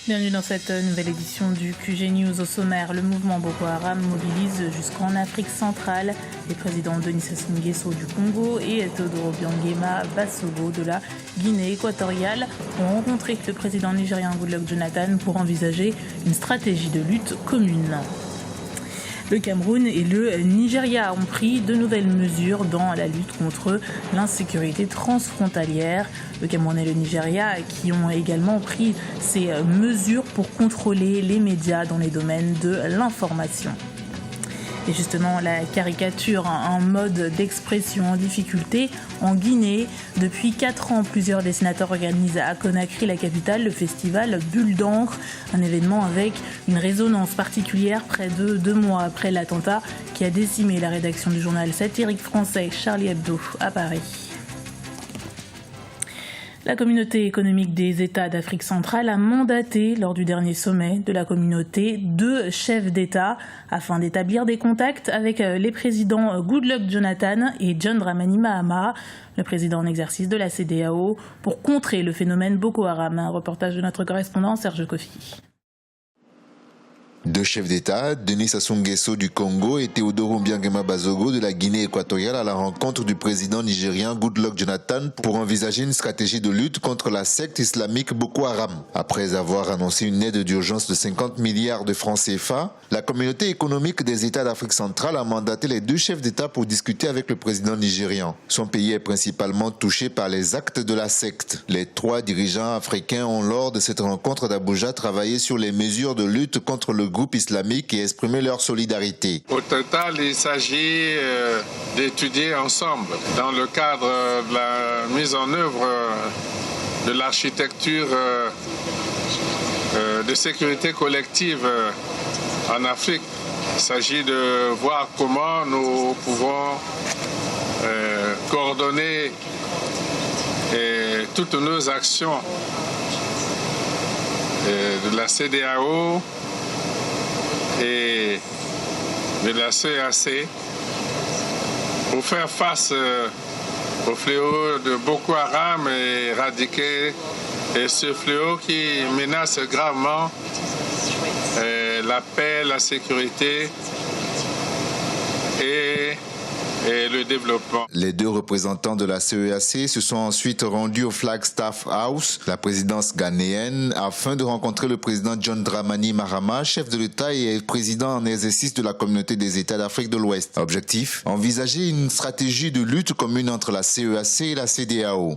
Bienvenue dans cette nouvelle édition du QG News. Au sommaire, le mouvement Boko Haram mobilise jusqu'en Afrique centrale. Les présidents Denis Sassou Nguesso du Congo et Teodoro Obiang Basogo de la Guinée équatoriale ont rencontré le président nigérien Goodluck Jonathan pour envisager une stratégie de lutte commune. Le Cameroun et le Nigeria ont pris de nouvelles mesures dans la lutte contre l'insécurité transfrontalière. Le Cameroun et le Nigeria qui ont également pris ces mesures pour contrôler les médias dans les domaines de l'information. Et justement, la caricature, un mode d'expression en difficulté en Guinée. Depuis 4 ans, plusieurs dessinateurs organisent à Conakry, la capitale, le festival Bulle d'encre, un événement avec une résonance particulière près de 2 mois après l'attentat qui a décimé la rédaction du journal satirique français Charlie Hebdo à Paris. La communauté économique des États d'Afrique centrale a mandaté lors du dernier sommet de la communauté 2 chefs d'État afin d'établir des contacts avec les présidents Goodluck Jonathan et John Dramani Mahama, le président en exercice de la CEDEAO, pour contrer le phénomène Boko Haram. Un reportage de notre correspondant Serge Kofi. 2 chefs d'État, Denis Sassou Nguesso du Congo et Teodoro Obiang Basogo de la Guinée équatoriale à la rencontre du président nigérien Goodluck Jonathan pour envisager une stratégie de lutte contre la secte islamique Boko Haram. Après avoir annoncé une aide d'urgence de 50 milliards de francs CFA, la communauté économique des États d'Afrique centrale a mandaté les 2 chefs d'État pour discuter avec le président nigérian. Son pays est principalement touché par les actes de la secte. Les 3 dirigeants africains ont lors de cette rencontre d'Abuja travaillé sur les mesures de lutte contre le groupe islamique et exprimer leur solidarité. Au total, il s'agit d'étudier ensemble, dans le cadre de la mise en œuvre de l'architecture de sécurité collective en Afrique. Il s'agit de voir comment nous pouvons coordonner toutes nos actions de la CEDEAO et de la CEAC pour faire face au fléau de Boko Haram et éradiquer ce fléau qui menace gravement la paix, la sécurité et le développement. Les 2 représentants de la CEAC se sont ensuite rendus au Flagstaff House, la présidence ghanéenne, afin de rencontrer le président John Dramani Mahama, chef de l'État et président en exercice de la communauté des États d'Afrique de l'Ouest. Objectif, envisager une stratégie de lutte commune entre la CEAC et la CEDEAO.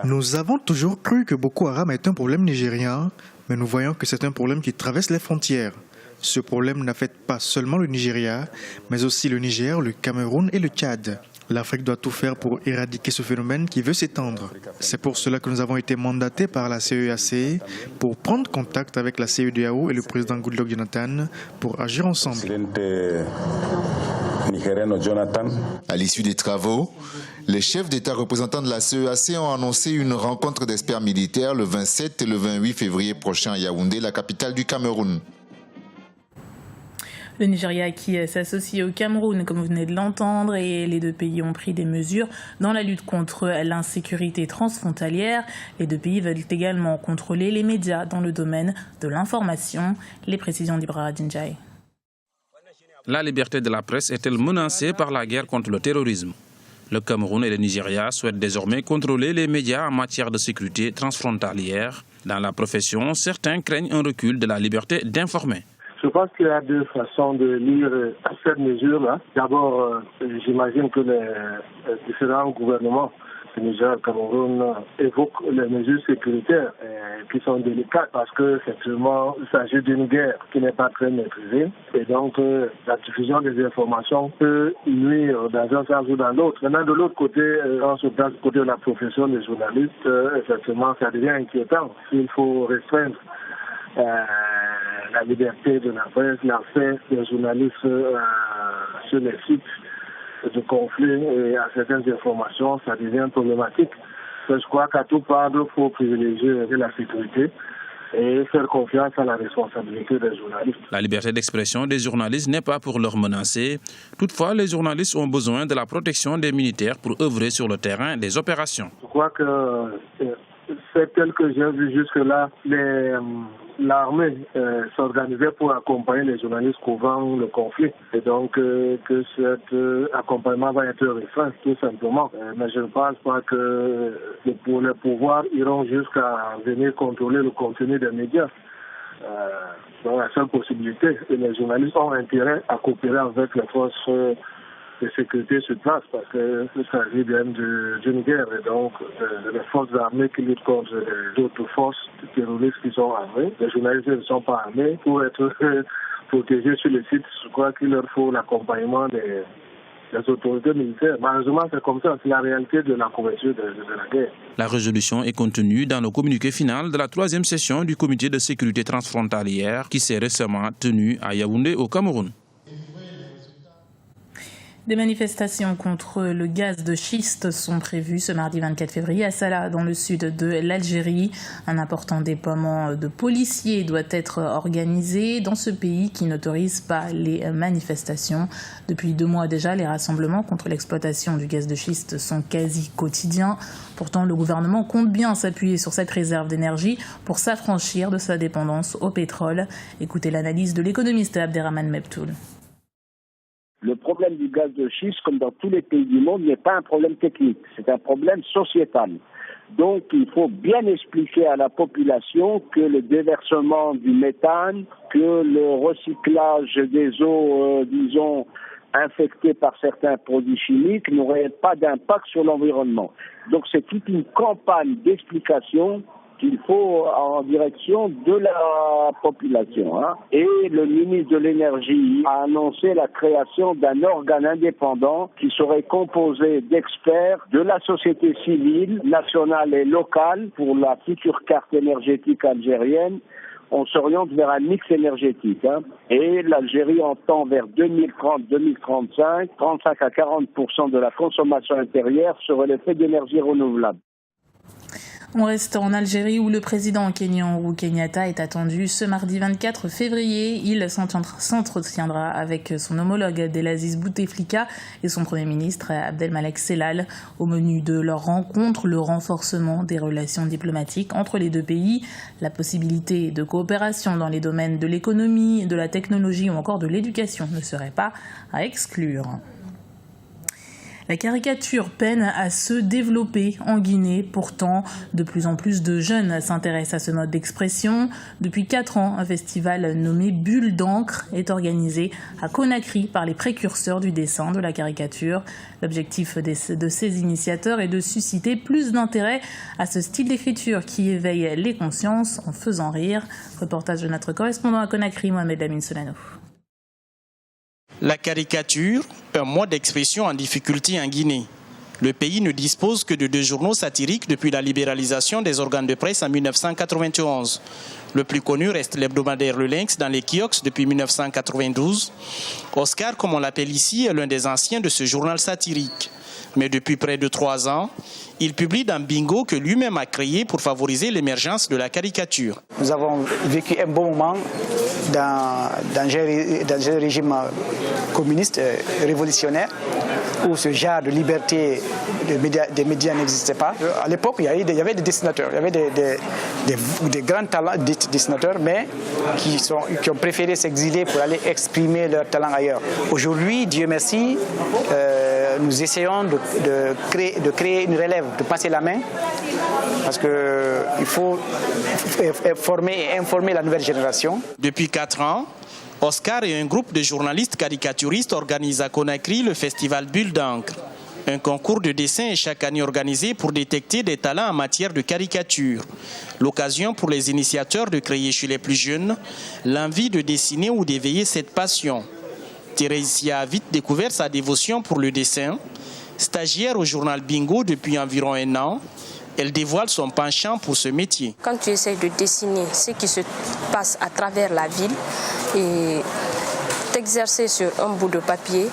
Nous avons toujours cru que Boko Haram est un problème nigérien, mais nous voyons que c'est un problème qui traverse les frontières. Ce problème n'affecte pas seulement le Nigeria, mais aussi le Niger, le Cameroun et le Tchad. L'Afrique doit tout faire pour éradiquer ce phénomène qui veut s'étendre. C'est pour cela que nous avons été mandatés par la CEAC pour prendre contact avec la CEDEAO et le président Goodluck Jonathan pour agir ensemble. À l'issue des travaux, les chefs d'État représentants de la CEAC ont annoncé une rencontre d'experts militaires le 27 et le 28 février prochain à Yaoundé, la capitale du Cameroun. Le Nigeria qui s'associe au Cameroun, comme vous venez de l'entendre, et les 2 pays ont pris des mesures dans la lutte contre l'insécurité transfrontalière. Les 2 pays veulent également contrôler les médias dans le domaine de l'information. Les précisions d'Ibra Adinjaï. La liberté de la presse est-elle menacée par la guerre contre le terrorisme? Le Cameroun et le Nigeria souhaitent désormais contrôler les médias en matière de sécurité transfrontalière. Dans la profession, certains craignent un recul de la liberté d'informer. Je pense qu'il y a 2 façons de lire cette mesure-là. D'abord, j'imagine que les différents gouvernements du Niger et du Cameroun évoquent les mesures sécuritaires qui sont délicates parce que effectivement, il s'agit d'une guerre qui n'est pas très maîtrisée et donc la diffusion des informations peut nuire dans un sens ou dans l'autre. Maintenant, de l'autre côté, quand on se place du côté de la profession des journalistes, effectivement, ça devient inquiétant. Il faut restreindre la liberté de la presse, l'accès des journalistes sur les sites de conflit et à certaines informations, ça devient problématique. Je crois qu'à tout prendre, il faut privilégier la sécurité et faire confiance à la responsabilité des journalistes. La liberté d'expression des journalistes n'est pas pour leur menacer. Toutefois, les journalistes ont besoin de la protection des militaires pour œuvrer sur le terrain des opérations. Je crois que c'est tel que j'ai vu jusque-là, l'armée s'organisait pour accompagner les journalistes couvrant le conflit. Et donc que cet accompagnement va être restreint, tout simplement. Mais je ne pense pas que les pouvoirs iront jusqu'à venir contrôler le contenu des médias. Donc la seule possibilité, et les journalistes ont intérêt à coopérer avec les forces de sécurité sur place, parce que ça s'agit bien d'une guerre, et donc les forces armées qui luttent contre les autres forces terroristes qui sont armées. Les journalistes ne sont pas armés pour être protégés sur les sites. Je crois qu'il leur faut l'accompagnement des autorités militaires. Malheureusement, c'est comme ça, c'est la réalité de la couverture de la guerre. La résolution est contenue dans le communiqué final de la 3e session du comité de sécurité transfrontalière qui s'est récemment tenue à Yaoundé au Cameroun. Des manifestations contre le gaz de schiste sont prévues ce mardi 24 février à Salah, dans le sud de l'Algérie. Un important déploiement de policiers doit être organisé dans ce pays qui n'autorise pas les manifestations. Depuis 2 mois déjà, les rassemblements contre l'exploitation du gaz de schiste sont quasi quotidiens. Pourtant, le gouvernement compte bien s'appuyer sur cette réserve d'énergie pour s'affranchir de sa dépendance au pétrole. Écoutez l'analyse de l'économiste Abderrahmane Mebtoul. Le problème du gaz de schiste, comme dans tous les pays du monde, n'est pas un problème technique, c'est un problème sociétal. Donc il faut bien expliquer à la population que le déversement du méthane, que le recyclage des eaux, disons, infectées par certains produits chimiques n'aurait pas d'impact sur l'environnement. Donc c'est toute une campagne d'explication qu'il faut en direction de la population. Et le ministre de l'Énergie a annoncé la création d'un organe indépendant qui serait composé d'experts de la société civile, nationale et locale pour la future carte énergétique algérienne. On s'oriente vers un mix énergétique. Et l'Algérie entend vers 2030-2035, 35 à 40% de la consommation intérieure serait le fait d'énergie renouvelable. On reste en Algérie où le président kényan Uhuru Kenyatta est attendu ce mardi 24 février. Il s'entretiendra avec son homologue Abdelaziz Bouteflika et son premier ministre Abdelmalek Sellal. Au menu de leur rencontre, le renforcement des relations diplomatiques entre les deux pays, la possibilité de coopération dans les domaines de l'économie, de la technologie ou encore de l'éducation ne serait pas à exclure. La caricature peine à se développer en Guinée. Pourtant, de plus en plus de jeunes s'intéressent à ce mode d'expression. Depuis 4 ans, un festival nommé Bulle d'encre est organisé à Conakry par les précurseurs du dessin de la caricature. L'objectif de ces initiateurs est de susciter plus d'intérêt à ce style d'écriture qui éveille les consciences en faisant rire. Reportage de notre correspondant à Conakry, Mohamed Lamine Solano. La caricature, un mode d'expression en difficulté en Guinée. Le pays ne dispose que de 2 journaux satiriques depuis la libéralisation des organes de presse en 1991. Le plus connu reste l'hebdomadaire Le Lynx dans les kiosques depuis 1992. Oscar, comme on l'appelle ici, est l'un des anciens de ce journal satirique. Mais depuis près de 3 ans, il publie dans Bingo que lui-même a créé pour favoriser l'émergence de la caricature. Nous avons vécu un bon moment dans un régime communiste révolutionnaire où ce genre de liberté des médias n'existait pas. À l'époque, il y avait des dessinateurs, il y avait des grands talents de dessinateurs, mais qui ont préféré s'exiler pour aller exprimer leur talent ailleurs. Aujourd'hui, Dieu merci, nous essayons de créer une relève, de passer la main, parce qu'il faut informer la nouvelle génération. Depuis 4 ans, Oscar et un groupe de journalistes caricaturistes organisent à Conakry le festival Bulle d'encre. Un concours de dessin est chaque année organisé pour détecter des talents en matière de caricature. L'occasion pour les initiateurs de créer chez les plus jeunes l'envie de dessiner ou d'éveiller cette passion. Thérésia a vite découvert sa dévotion pour le dessin. Stagiaire au journal Bingo depuis environ 1 an, elle dévoile son penchant pour ce métier. Quand tu essaies de dessiner ce qui se passe à travers la ville et t'exercer sur un bout de papier,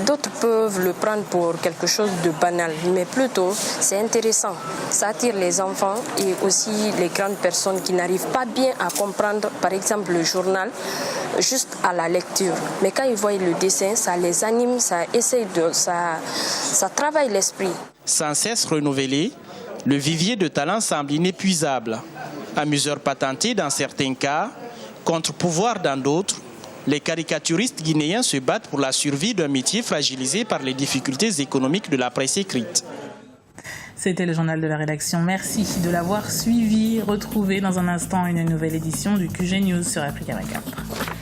d'autres peuvent le prendre pour quelque chose de banal, mais plutôt c'est intéressant. Ça attire les enfants et aussi les grandes personnes qui n'arrivent pas bien à comprendre, par exemple, le journal, juste à la lecture. Mais quand ils voient le dessin, ça les anime, ça travaille l'esprit. Sans cesse renouvelée, Le vivier de talents semble inépuisable. Amuseurs patentés dans certains cas, contre-pouvoir dans d'autres, les caricaturistes guinéens se battent pour la survie d'un métier fragilisé par les difficultés économiques de la presse écrite. C'était le journal de la rédaction. Merci de l'avoir suivi. Retrouvez dans un instant une nouvelle édition du QG News sur Africa 24.